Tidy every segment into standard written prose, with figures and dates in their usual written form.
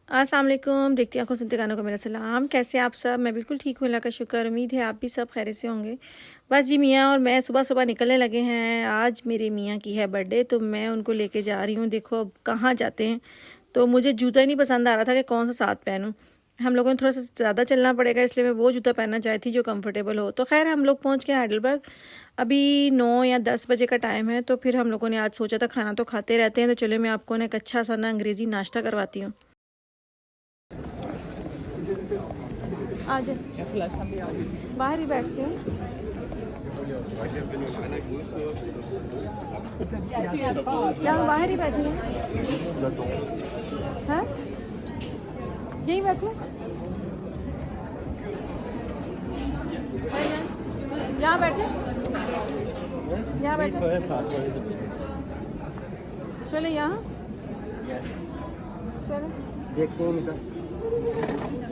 अस्सलाम वालेकुम। देखती आंखों सुनते कानों को मेरा सलाम। कैसे आप सब? मैं बिल्कुल ठीक हूँ, अल्लाह का शुक्र। उम्मीद है आप भी सब खैर से होंगे। बस जी मियाँ और मैं सुबह सुबह निकलने लगे हैं। आज मेरे मियाँ की है बर्थडे, तो मैं उनको लेके जा रही हूँ। देखो अब कहाँ जाते हैं। तो मुझे जूता ही नहीं पसंद आ रहा था कि कौन सा साथ पहनूँ। हम लोगों ने थोड़ा सा ज़्यादा चलना पड़ेगा, इसलिए मैं वो जूता पहनना चाहती थी जो कंफर्टेबल हो। तो खैर हम लोग पहुँच गए हाइडलबर्ग। अभी 9 या 10 बजे का टाइम है। तो फिर हम लोगों ने आज सोचा था खाना तो खाते रहते हैं, तो चलो मैं आपको ना एक अच्छा सा ना अंग्रेज़ी नाश्ता करवाती हूँ। आज बाहर ही बैठते हैं। यहाँ बाहर ही बैठे हैं। यही बैठे यहाँ बैठे यहाँ बैठे चले यहाँ चलो देखते हैं।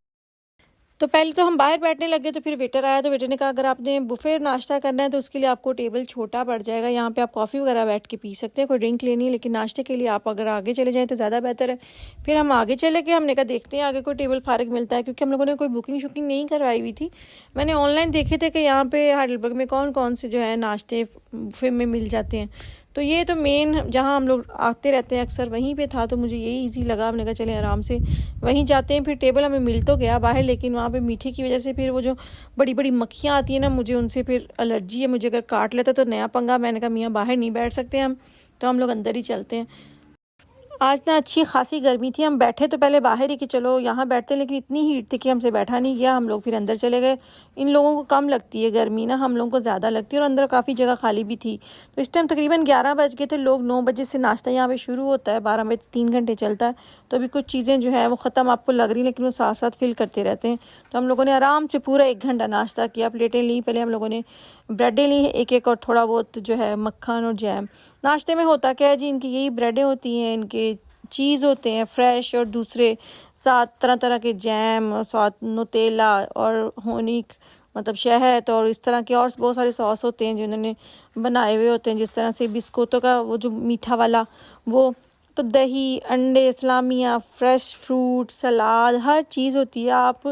तो पहले तो हम बाहर बैठने लगे, तो फिर वेटर आया। तो वेटर ने कहा अगर आपने बुफे नाश्ता करना है तो उसके लिए आपको टेबल छोटा पड़ जाएगा। यहाँ पे आप कॉफ़ी वगैरह बैठ के पी सकते हैं, कोई ड्रिंक लेनी है, लेकिन नाश्ते के लिए आप अगर आगे चले जाएं तो ज़्यादा बेहतर है। फिर हम आगे चले गए। हमने कहा देखते हैं आगे कोई टेबल फारिग मिलता है, क्योंकि हम लोगों ने कोई बुकिंग शुकिंग नहीं करवाई हुई थी। मैंने ऑनलाइन देखे थे कि यहाँ पे हाइडेलबर्ग में कौन कौन से जो है नाश्ते बुफे में मिल जाते हैं। तो ये तो मेन जहाँ हम लोग आते रहते हैं अक्सर वहीं पे था, तो मुझे यही इजी लगा। हमने कहा चले आराम से वहीं जाते हैं। फिर टेबल हमें मिल तो गया बाहर, लेकिन वहाँ पे मीठे की वजह से फिर वो जो बड़ी बड़ी मक्खियाँ आती हैं ना, मुझे उनसे फिर एलर्जी है। मुझे अगर काट लेता तो नया पंगा। मैंने कहा मियाँ बाहर नहीं बैठ सकते हम, तो हम लोग अंदर ही चलते हैं। आज ना अच्छी खासी गर्मी थी। हम बैठे तो पहले बाहर ही कि चलो यहाँ बैठते, लेकिन इतनी हीट थी कि हमसे बैठा नहीं गया। हम लोग फिर अंदर चले गए। इन लोगों को कम लगती है गर्मी ना, हम लोगों को ज़्यादा लगती है, और अंदर काफ़ी जगह खाली भी थी। तो इस टाइम तकरीबन 11 बज गए थे। लोग 9 बजे से नाश्ता यहाँ पे शुरू होता है, 12 बजे 3 घंटे चलता है। तो अभी कुछ चीज़ें जो है वो ख़त्म आपको लग रही, लेकिन वो साथ साथ फिल करते रहते हैं। तो हम लोगों ने आराम से पूरा 1 घंटा नाश्ता किया। प्लेटें ली, पहले हम लोगों ने ब्रेडें ली एक एक, और थोड़ा बहुत जो है मक्खन और जैम। नाश्ते में होता क्या है जी, इनकी यही ब्रेडें होती हैं, इनके चीज़ होते हैं फ्रेश, और दूसरे साथ तरह तरह के जैम, और साथ नुतेला और होनिक मतलब शहद, और इस तरह के और बहुत सारे सॉस होते हैं जो इन्होंने बनाए हुए होते हैं। जिस तरह से बिस्कुटों का वो जो मीठा वाला वो, तो दही, अंडे, सलामियाँ, फ्रेश फ्रूट, सलाद, हर चीज़ होती है। आप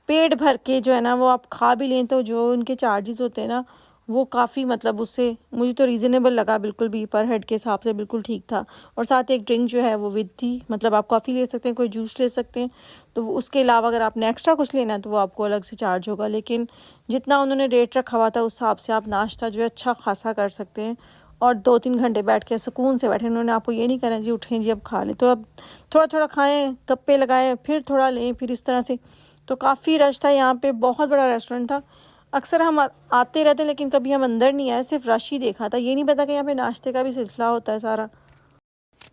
पेट भर के जो है ना वो आप खा भी लें, तो जो उनके चार्जेस होते हैं ना वो काफ़ी मतलब उससे मुझे तो रीज़नेबल लगा, बिल्कुल भी पर हेड के हिसाब से बिल्कुल ठीक था। और साथ एक ड्रिंक जो है वो विद थी, मतलब आप कॉफ़ी ले सकते हैं, कोई जूस ले सकते हैं। तो उसके अलावा अगर आपने एक्स्ट्रा कुछ लेना है तो वो आपको अलग से चार्ज होगा, लेकिन जितना उन्होंने रेट रखा हुआ था उस हिसाब से आप नाश्ता जो है अच्छा खासा कर सकते हैं। और 2-3 घंटे बैठ के सुकून से बैठे। उन्होंने आपको ये नहीं कहना जी उठें जी अब खा लें, तो अब थोड़ा थोड़ा खाएँ, गप्पे लगाएँ, फिर थोड़ा लें, फिर इस तरह से। तो काफ़ी रश था यहाँ पे, बहुत बड़ा रेस्टोरेंट था। अक्सर हम आते रहते, लेकिन कभी हम अंदर नहीं आए, सिर्फ रश ही देखा था। ये नहीं पता कि यहाँ पे नाश्ते का भी सिलसिला होता है सारा।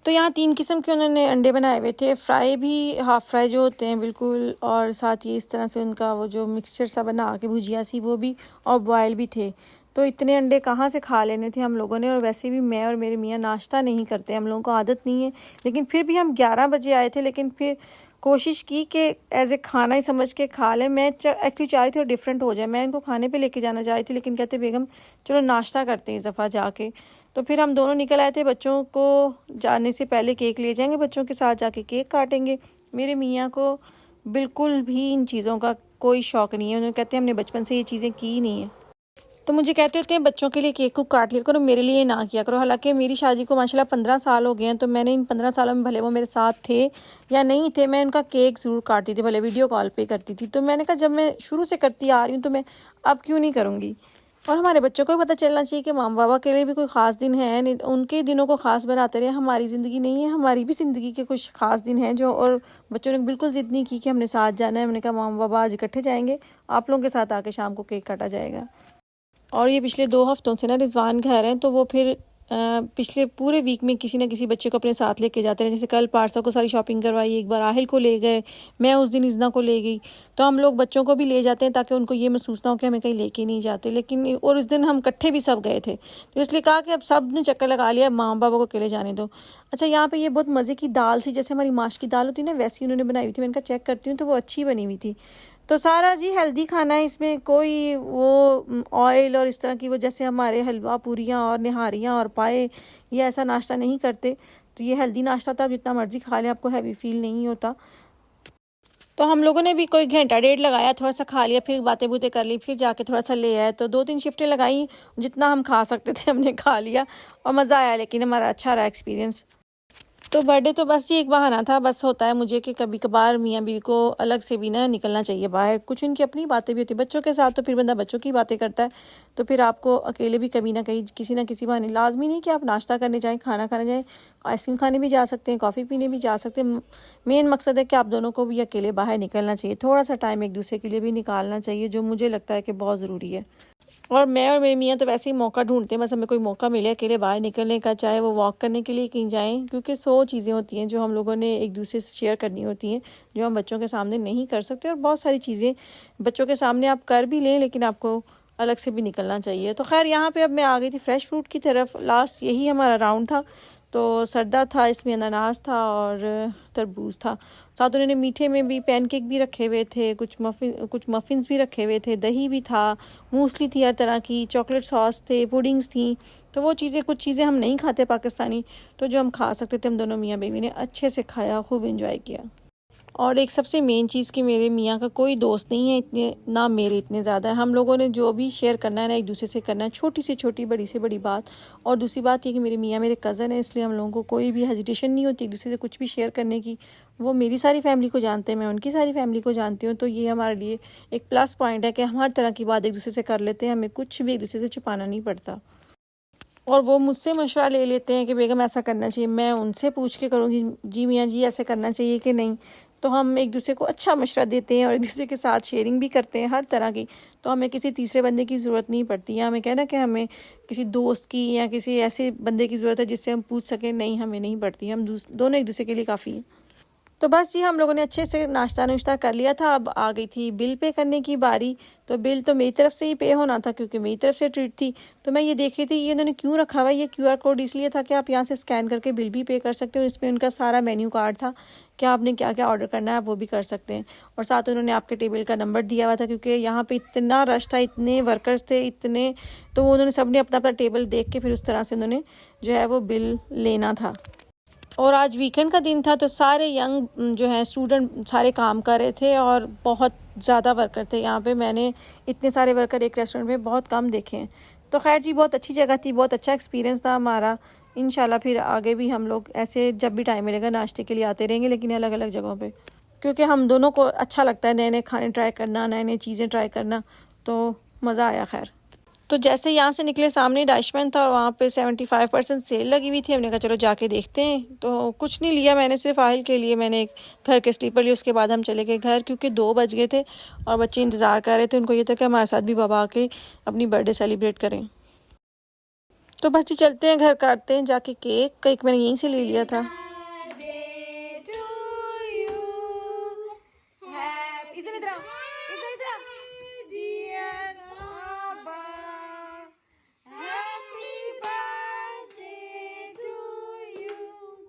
तो यहाँ 3 किस्म के उन्होंने अंडे बनाए हुए थे। फ्राई भी, हाफ़ फ्राई जो होते हैं बिल्कुल, और साथ ही इस तरह से उनका वो जो मिक्सचर सा बना के भुजिया सी वो भी, और बॉयल भी थे। तो इतने अंडे कहाँ से खा लेने थे हम लोगों ने। और वैसे भी मैं और मेरे मियाँ नाश्ता नहीं करते, हम लोगों को आदत नहीं है। लेकिन फिर भी हम 11 बजे आए थे, लेकिन फिर कोशिश की कि एज ए खाना ही समझ के खा लें। मैं एक्चुअली चाह रही थी और डिफरेंट हो जाए। मैं इनको खाने पे लेके जाना चाह रही थी, लेकिन कहते बेगम चलो नाश्ता करते हैं इस दफ़ा जाके। तो फिर हम दोनों निकल आए थे। बच्चों को जाने से पहले केक ले जाएंगे, बच्चों के साथ जाके केक काटेंगे। मेरे मियाँ को बिल्कुल भी इन चीज़ों का कोई शौक़ नहीं है। उन्होंने कहते हैं हमने बचपन से ये चीज़ें की नहीं है। तो मुझे कहते होते हैं बच्चों के लिए केक को काट लिया करो, मेरे लिए ना किया करो। हालांकि मेरी शादी को माशाल्लाह 15 साल हो गए हैं, तो मैंने इन 15 सालों में भले वो मेरे साथ थे या नहीं थे, मैं उनका केक ज़रूर काटती थी, भले वीडियो कॉल पे करती थी। तो मैंने कहा जब मैं शुरू से करती आ रही हूँ तो मैं अब क्यों नहीं करूँगी। और हमारे बच्चों को भी पता चलना चाहिए कि माँ बाबा के लिए भी कोई ख़ास दिन है, नहीं उनके दिनों को ख़ास बनाते रहे। हमारी ज़िंदगी नहीं है, हमारी भी ज़िंदगी के कुछ ख़ास दिन हैं जो। और बच्चों ने बिल्कुल ज़िद नहीं की कि हमने साथ जाना है। हमने कहा माँ बाबा आज इकट्ठे जाएंगे, आप लोगों के साथ आके शाम को केक काटा जाएगा। और ये पिछले 2 हफ्तों से ना रिजवान घर हैं, तो वो फिर पिछले पूरे वीक में किसी न किसी बच्चे को अपने साथ लेके जाते हैं। जैसे कल पारसा को सारी शॉपिंग करवाई, एक बार आहिल को ले गए, मैं उस दिन इज़ना को ले गई। तो हम लोग बच्चों को भी ले जाते हैं ताकि उनको ये महसूस ना हो कि हमें कहीं लेके नहीं जाते। लेकिन और इस दिन हम इकट्ठे भी सब गए थे, तो इसलिए कहा कि अब सब ने चक्कर लगा लिया, माँ बाबा को अकेले जाने दो। अच्छा, यहाँ पे ये बहुत मज़े की दाल सी, जैसे हमारी माश की दाल होती है ना, वैसी उन्होंने बनाई हुई थी। मैंने कहा चेक करती हूँ, तो वो अच्छी बनी हुई थी। तो सारा जी हेल्दी खाना है, इसमें कोई वो ऑयल और इस तरह की वो जैसे हमारे हलवा पूरियाँ और निहारियाँ और पाए, ये ऐसा नाश्ता नहीं करते। तो ये हेल्दी नाश्ता था, आप जितना मर्ज़ी खा लें, आपको हैवी फील नहीं होता। तो हम लोगों ने भी कोई घंटा डेढ़ लगाया, थोड़ा सा खा लिया, फिर बातें बूतें कर ली, फिर जाके थोड़ा सा ले आए। तो 2-3 शिफ्टें लगाई, जितना हम खा सकते थे हमने खा लिया और मज़ा आया, लेकिन हमारा अच्छा रहा एक्सपीरियंस। तो बर्थडे तो बस ये एक बहाना था, बस होता है मुझे कि कभी कभार मियाँ बीवी को अलग से भी ना निकलना चाहिए बाहर, कुछ उनकी अपनी बातें भी होती है बच्चों के साथ, तो फिर बंदा बच्चों की बातें करता है। तो फिर आपको अकेले भी कभी ना कहीं किसी ना किसी बहाने, लाजमी नहीं कि आप नाश्ता करने जाएँ, खाना खाने जाएँ, आइसक्रीम खाने भी जा सकते हैं, कॉफ़ी पीने भी जा सकते हैं। मेन मकसद है कि आप दोनों को भी अकेले बाहर निकलना चाहिए, थोड़ा सा टाइम एक दूसरे के लिए भी निकालना चाहिए, जो मुझे लगता है कि बहुत ज़रूरी है। और मैं और मेरी मियाँ तो वैसे ही मौका ढूंढते हैं, बस हमें कोई मौका मिले अकेले बाहर निकलने का, चाहे वो वॉक करने के लिए कहीं जाएं, क्योंकि 100 चीज़ें होती हैं जो हम लोगों ने एक दूसरे से शेयर करनी होती हैं, जो हम बच्चों के सामने नहीं कर सकते। और बहुत सारी चीज़ें बच्चों के सामने आप कर भी लें, लेकिन आपको अलग से भी निकलना चाहिए। तो खैर यहाँ पे अब मैं आ गई थी फ्रेश फ्रूट की तरफ, लास्ट यही हमारा राउंड था। तो सरदा था, इसमें अनानास था और तरबूज था। साथ उन्होंने मीठे में भी पैनकेक भी रखे हुए थे, कुछ मफ़िन्स भी रखे हुए थे, दही भी था, मूसली थी हर तरह की, चॉकलेट सॉस थे, पुडिंग्स थी। तो वो चीज़ें, कुछ चीज़ें हम नहीं खाते पाकिस्तानी, तो जो हम खा सकते थे हम दोनों मियाँ बीवी ने अच्छे से खाया, खूब इंजॉय किया। और एक सबसे मेन चीज़ कि मेरे मियाँ का कोई दोस्त नहीं है इतने, ना मेरे इतने ज़्यादा। हम लोगों ने जो भी शेयर करना है ना एक दूसरे से करना है, छोटी से छोटी, बड़ी से बड़ी बात। और दूसरी बात ये कि मेरे मियाँ मेरे कज़न है, इसलिए हम लोगों को कोई भी हेजिटेशन नहीं होती एक दूसरे से कुछ भी शेयर करने की। वो मेरी सारी फैमिली को जानते हैं, मैं उनकी सारी फैमिली को जानती हूँ। तो ये हमारे लिए एक प्लस पॉइंट है कि हम हर तरह की बात एक दूसरे से कर लेते हैं, हमें कुछ भी एक दूसरे से छुपाना नहीं पड़ता। और वो मुझसे मशवरा ले लेते हैं कि बेगम ऐसा करना चाहिए, मैं उनसे पूछ के करूँगी जी मियाँ जी ऐसे करना चाहिए कि नहीं। तो हम एक दूसरे को अच्छा मशवरा देते हैं और एक दूसरे के साथ शेयरिंग भी करते हैं हर तरह की। तो हमें किसी तीसरे बंदे की ज़रूरत नहीं पड़ती, या हमें कहना कि हमें किसी दोस्त की या किसी ऐसे बंदे की ज़रूरत है जिससे हम पूछ सकें, नहीं हमें नहीं पड़ती, हम दोनों एक दूसरे के लिए काफ़ी हैं। तो बस जी हम लोगों ने अच्छे से नाश्ता नुश्ता कर लिया था, अब आ गई थी बिल पे करने की बारी। तो बिल तो मेरी तरफ से ही पे होना था, क्योंकि मेरी तरफ से ट्रीट थी। तो मैं ये देख रही थी ये इन्होंने क्यों रखा हुआ है, ये QR कोड इसलिए था कि आप यहाँ से स्कैन करके बिल भी पे कर सकते हो। इसमें उनका सारा मेन्यू कार्ड था कि आपने क्या क्या ऑर्डर करना है आप वो भी कर सकते हैं। और साथ उन्होंने आपके टेबल का नंबर दिया हुआ था, क्योंकि यहाँ पे इतना रश था, इतने वर्कर्स थे इतने, तो वो उन्होंने सबने अपना अपना टेबल देख के फिर उस तरह से उन्होंने जो है वो बिल लेना था। और आज वीकेंड का दिन था, तो सारे यंग जो हैं स्टूडेंट सारे काम कर रहे थे और बहुत ज़्यादा वर्कर थे यहाँ पे। मैंने इतने सारे वर्कर एक रेस्टोरेंट में बहुत कम देखे हैं। तो खैर जी बहुत अच्छी जगह थी, बहुत अच्छा एक्सपीरियंस था हमारा। इंशाल्लाह फिर आगे भी हम लोग ऐसे जब भी टाइम मिलेगा नाश्ते के लिए आते रहेंगे, लेकिन अलग अलग जगहों पे, क्योंकि हम दोनों को अच्छा लगता है नए नए खाने ट्राई करना, नए नई चीज़ें ट्राई करना। तो मज़ा आया। खैर तो जैसे यहाँ से निकले सामने डैशमैन था और वहाँ पे 75% सेल लगी हुई थी। हमने कहा चलो जाके देखते हैं। तो कुछ नहीं लिया मैंने, सिर्फ आहिल के लिए मैंने एक घर के स्लीपर लिए। उसके बाद हम चले गए घर, क्योंकि 2 बज गए थे और बच्चे इंतज़ार कर रहे थे। उनको ये था कि हमारे साथ भी बाबा आके अपनी बर्थडे सेलिब्रेट करें। तो बस जी चलते हैं घर, काटते हैं जाके केक मैंने यहीं से ले लिया था।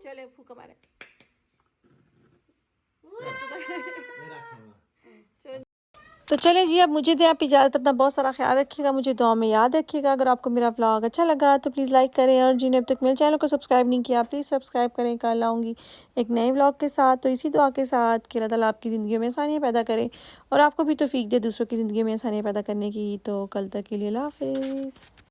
चले फूका मारे। तो चले जी अब मुझे दें आप इजाज़त। अपना बहुत सारा ख्याल रखिएगा, मुझे दुआ में याद रखिएगा। अगर आपको मेरा व्लॉग अच्छा लगा तो प्लीज़ लाइक करें, और जिन्हें अब तक मेरे चैनल को सब्सक्राइब नहीं किया प्लीज़ सब्सक्राइब करें। कल आऊँगी एक नए व्लॉग के साथ। तो इसी दुआ के साथ कि अल्लाह ताला आपकी ज़िंदगी में आसानियाँ पैदा करें और आपको भी तौफीक दे दूसरों की ज़िंदगी में आसानियाँ पैदा करने की। तो कल तक के लिए अल्लाह हाफ़िज़।